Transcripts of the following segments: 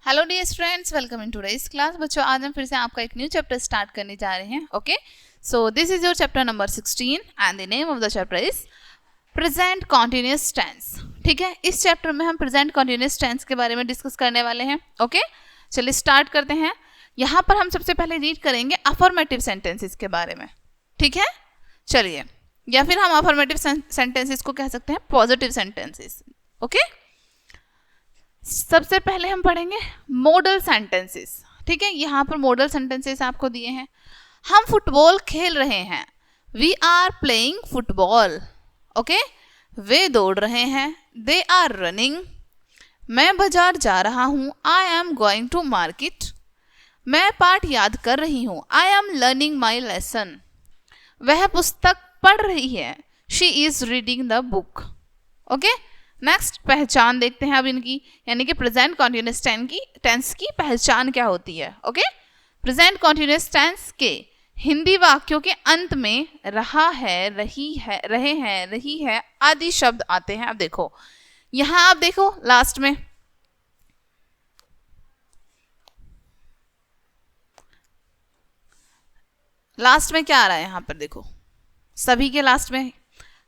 Hello dear students, welcome in today's class. बच्चों, आज हम फिर से आपका एक न्यू चैप्टर स्टार्ट करने जा रहे हैं। Okay, so this is your chapter number 16 and the name of the chapter is present continuous tense. ठीक है, इस चैप्टर में हम प्रेजेंट कॉन्टिन्यूअस टेंस के बारे में डिस्कस करने वाले हैं। ओके, चलिए स्टार्ट करते हैं। यहाँ पर हम सबसे पहले रीड करेंगे अफर्मेटिव सेंटेंसेस के बारे में। ठीक है, चलिए, या फिर हम अफर्मेटिव सेंटेंसेस को कह सकते हैं पॉजिटिव सेंटेंसेस। ओके, सबसे पहले हम पढ़ेंगे मॉडल सेंटेंसेस। ठीक है, यहाँ पर मॉडल सेंटेंसेस आपको दिए हैं। हम फुटबॉल खेल रहे हैं, we are playing football. Okay, वे दौड़ रहे हैं, दे आर रनिंग। मैं बाजार जा रहा हूँ, I am going to market. मैं पाठ याद कर रही हूँ, I am learning my lesson. वह पुस्तक पढ़ रही है, she is reading the book. Okay, next पहचान देखते हैं अब इनकी, यानी कि प्रेजेंट कॉन्टिन्यूअस टेंस की पहचान क्या होती है। ओके, प्रेजेंट कॉन्टिन्यूअस टेंस के हिंदी वाक्यों के अंत में रहा है, रही है, रहे हैं, रही है आदि शब्द आते हैं। अब देखो, यहां आप देखो लास्ट में क्या आ रहा है। यहां पर देखो, सभी के लास्ट में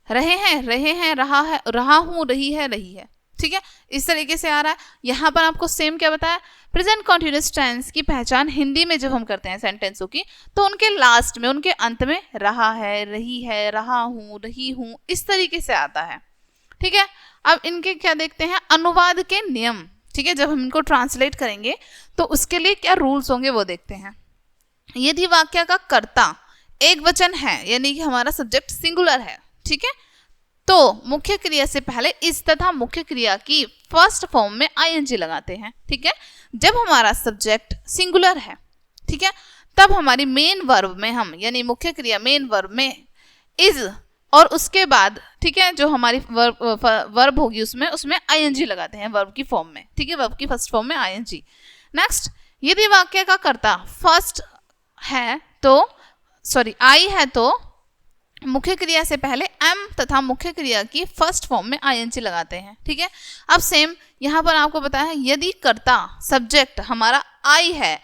रहे हैं, रहा है, रहा हूं, रही है, रही है। ठीक है, इस तरीके से आ रहा है। यहां पर आपको सेम क्या बताया, प्रेजेंट कॉन्टिन्यूअस टेंस की पहचान हिंदी में जब हम करते हैं सेंटेंसों की, तो उनके लास्ट में, उनके अंत में रहा है, रही है, रहा हूं, रही हूं, इस तरीके से आता है। ठीक है, अब इनके क्या देखते हैं, अनुवाद के नियम। ठीक है, जब हम इनको ट्रांसलेट करेंगे तो उसके लिए क्या रूल्स होंगे वो देखते हैं। यदि वाक्य का कर्ता एक वचन है, यानी कि हमारा सब्जेक्ट सिंगुलर है, ठीक है, तो मुख्य क्रिया से पहले इस तथा मुख्य क्रिया की फर्स्ट फॉर्म में आईएनजी लगाते हैं। ठीक है, जब हमारा सब्जेक्ट सिंगुलर है, ठीक है, तब हमारी मेन वर्ब में हम, यानी मुख्य क्रिया मेन वर्ब में इज, और उसके बाद, ठीक है, जो हमारी वर्ब होगी उसमें आईएनजी लगाते हैं वर्ब की फॉर्म में। ठीक है, वर्ब की फर्स्ट फॉर्म में आईएनजी। नेक्स्ट, यदि वाक्य का कर्ता फर्स्ट है तो आई है, तो मुख्य क्रिया से पहले एम तथा मुख्य क्रिया की फर्स्ट फॉर्म में आईएनजी लगाते हैं। ठीक है, अब सेम यहां पर आपको बताया है, यदि कर्ता सब्जेक्ट हमारा आई है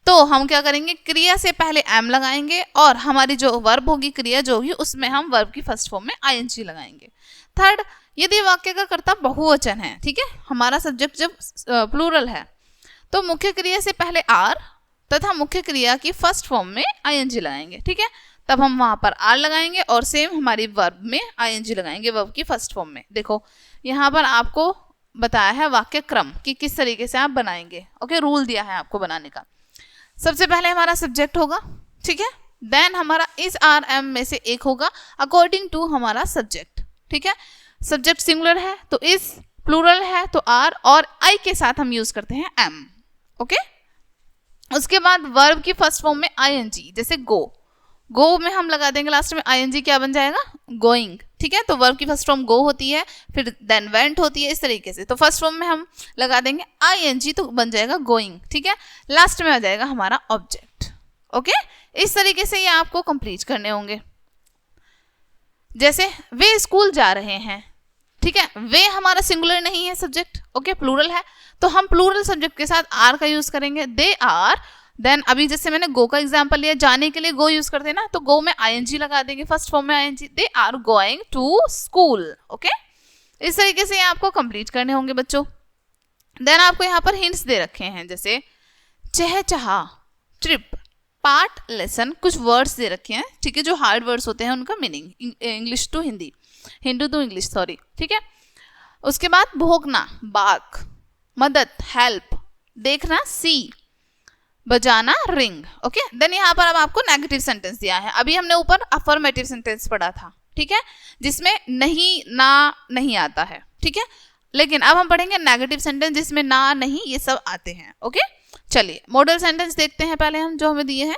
तो हम क्या करेंगे, क्रिया से पहले एम लगाएंगे और हमारी जो वर्ब होगी, क्रिया जो होगी, उसमें हम वर्ब की फर्स्ट फॉर्म में आईएनजी लगाएंगे। थर्ड, यदि वाक्य का कर्ता बहुवचन है, ठीक है, हमारा सब्जेक्ट जब प्लूरल है, तो मुख्य क्रिया से पहले आर तथा मुख्य क्रिया की फर्स्ट फॉर्म में आईएनजी लगाएंगे। ठीक है, तब हम वहां पर आर लगाएंगे और सेम हमारी वर्ब में आईएनजी लगाएंगे वर्ब की फर्स्ट फॉर्म में। देखो, यहाँ पर आपको बताया है वाक्य क्रम कि किस तरीके से आप बनाएंगे। ओके, रूल दिया है आपको बनाने का। सबसे पहले हमारा सब्जेक्ट होगा, ठीक है, देन हमारा इस आर एम में से एक होगा अकॉर्डिंग टू हमारा सब्जेक्ट। ठीक है, सब्जेक्ट सिंगुलर है तो इस, प्लूरल है तो आर, और आई के साथ हम यूज करते हैं एम। ओके, उसके बाद वर्ब की फर्स्ट फॉर्म में आईएनजी, जैसे गो में हम लगा देंगे लास्ट में आईएनजी, क्या बन जाएगा, गोइंग। ठीक है, तो वर्ब की फर्स्ट फॉर्म गो होती है, फिर देन वेंट होती है, इस तरीके से। तो फर्स्ट फॉर्म में हम लगा देंगे आईएनजी, तो बन जाएगा गोइंग। ठीक है, लास्ट में आ जाएगा हमारा ऑब्जेक्ट। ओके, इस तरीके से ये आपको कंप्लीट करने होंगे। जैसे वे स्कूल जा रहे हैं, ठीक है, वे हमारा सिंगुलर नहीं है सब्जेक्ट, ओके, प्लूरल है, तो हम प्लूरल सब्जेक्ट के साथ आर का यूज करेंगे। दे आर, देन अभी जैसे मैंने गो का एग्जांपल लिया, जाने के लिए गो यूज करते हैं ना, तो गो में आईएनजी लगा देंगे फर्स्ट फॉर्म में ING, they are going to school. Okay, इस तरीके से आपको कंप्लीट करने होंगे बच्चों। देन आपको यहाँ पर हिंट्स दे रखे हैं, जैसे चहचहा, ट्रिप, पार्ट, लेसन, कुछ वर्ड्स दे रखे हैं। ठीक है, जो हार्ड वर्ड्स होते हैं उनका meaning English to Hindi, Hindu to English, sorry. ठीक है, उसके बाद भोगना, बाक, मदद, हेल्प, देखना, सी, बजाना, रिंग। ओके, देन यहाँ पर अब आपको नेगेटिव सेंटेंस दिया है। अभी हमने ऊपर अफर्मेटिव सेंटेंस पढ़ा था, ठीक है, जिसमें नहीं, ना, नहीं आता है। ठीक है, लेकिन अब हम पढ़ेंगे नेगेटिव सेंटेंस जिसमें ना, नहीं, ये सब आते हैं। ओके, चलिए मॉडल सेंटेंस देखते हैं पहले हम, जो हमें दिए हैं।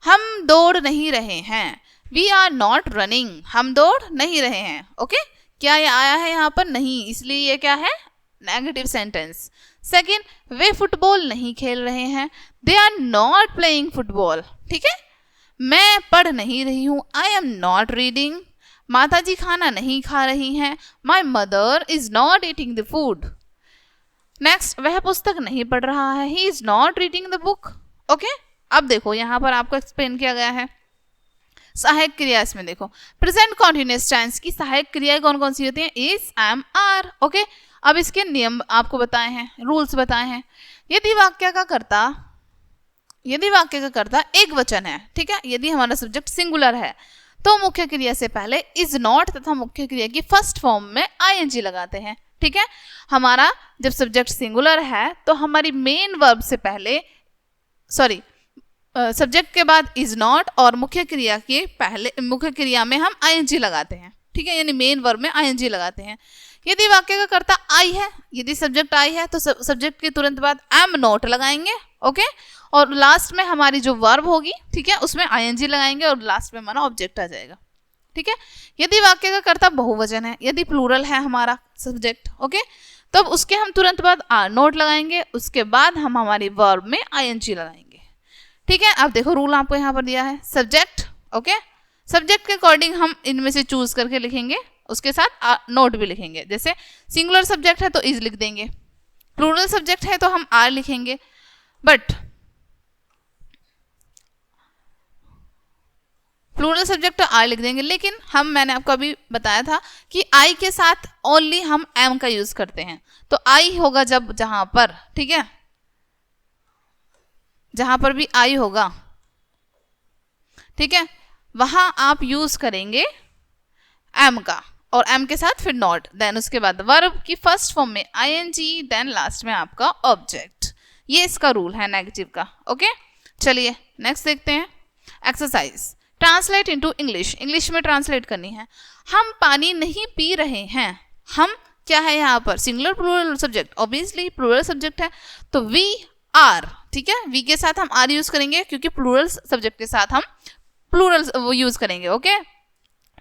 हम दौड़ नहीं रहे हैं, वी आर नॉट रनिंग, हम दौड़ नहीं रहे हैं। ओके, क्या ये आया है यहाँ पर, नहीं, इसलिए ये क्या है, नेगेटिव सेंटेंस। सेकेंड, वे फुटबॉल नहीं खेल रहे हैं, they are not playing football. ठीक है, मैं पढ़ नहीं रही हूँ, आई एम नॉट रीडिंग। माताजी खाना नहीं खा रही हैं, my mother is not eating the food. Next, वह पुस्तक नहीं पढ़ रहा है, he is not reading the book. Okay, अब देखो यहाँ पर आपको एक्सप्लेन किया गया है सहायक क्रिया। इसमें देखो प्रेजेंट कॉन्टिन्यूअस टेंस की सहायक क्रियाएं कौन कौन सी होती हैं? Is, M, are. ओके, अब इसके नियम आपको बताए हैं, रूल्स बताए हैं। यदि वाक्य का कर्ता एक वचन है, ठीक है, यदि हमारा सब्जेक्ट सिंगुलर है तो मुख्य क्रिया से पहले इज नॉट तथा मुख्य क्रिया की फर्स्ट फॉर्म में आईएनजी लगाते हैं। ठीक है, हमारा जब सब्जेक्ट सिंगुलर है तो हमारी मेन वर्ब से पहले सब्जेक्ट के बाद इज नॉट और मुख्य क्रिया में हम आईएनजी लगाते हैं। ठीक है, यानी मेन वर्ब में आईएनजी लगाते हैं। यदि वाक्य का कर्ता आई है, यदि सब्जेक्ट आई है तो सब्जेक्ट के तुरंत बाद एम नॉट लगाएंगे। ओके, और लास्ट में हमारी जो वर्ब होगी, ठीक है, उसमें आईएनजी लगाएंगे और लास्ट में हमारा ऑब्जेक्ट आ जाएगा। ठीक है, यदि वाक्य का कर्ता बहुवचन है, यदि प्लूरल है हमारा सब्जेक्ट, ओके, तब उसके हम तुरंत बाद आर नोट लगाएंगे, उसके बाद हम हमारी वर्ब में आईएनजी लगाएंगे। ठीक है, अब देखो रूल आपको यहाँ पर दिया है, सब्जेक्ट, ओके, सब्जेक्ट के अकॉर्डिंग हम इनमें से चूज करके लिखेंगे, उसके साथ नोट भी लिखेंगे। जैसे सिंगुलर सब्जेक्ट है तो इज लिख देंगे, प्लूरल सब्जेक्ट है तो हम आर लिखेंगे, बट प्लूरल सब्जेक्ट तो आर लिख देंगे, लेकिन मैंने आपको अभी बताया था कि आई के साथ ओनली हम एम का यूज करते हैं, तो आई होगा जहां पर, ठीक है, जहां पर भी आई होगा, ठीक है, वहां आप यूज करेंगे एम का, और एम के साथ फिर नॉट, देन उसके बाद वर्ब की फर्स्ट फॉर्म में आईएनजी, देन लास्ट में आपका ऑब्जेक्ट। ये इसका रूल है नेगेटिव का। ओके, चलिए नेक्स्ट देखते हैं exercise. Translate into English, English में ट्रांसलेट करनी है। हम पानी नहीं पी रहे हैं, हम क्या है यहाँ पर singular plural subject, obviously plural subject है तो वी आर, ठीक है, वी के साथ हम आर यूज करेंगे क्योंकि प्लूरल सब्जेक्ट के साथ हम प्लूरल वो यूज करेंगे। Okay,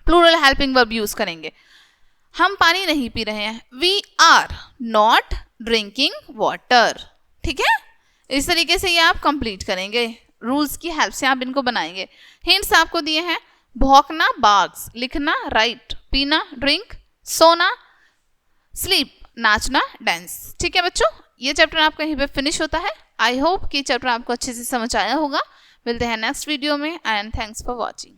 plural helping verb use करेंगे। हम पानी नहीं पी रहे हैं, we are not drinking water. ठीक है, इस तरीके से ये आप कंप्लीट करेंगे, रूल्स की हेल्प से आप इनको बनाएंगे। हिंट्स आपको दिए हैं, भौंकना बाग्स, लिखना राइट, पीना ड्रिंक, सोना स्लीप, नाचना डांस। ठीक है बच्चों, ये चैप्टर आपका यहीं पे फिनिश होता है। आई होप कि चैप्टर आपको अच्छे से समझ आया होगा। मिलते हैं नेक्स्ट वीडियो में एंड थैंक्स फॉर वॉचिंग।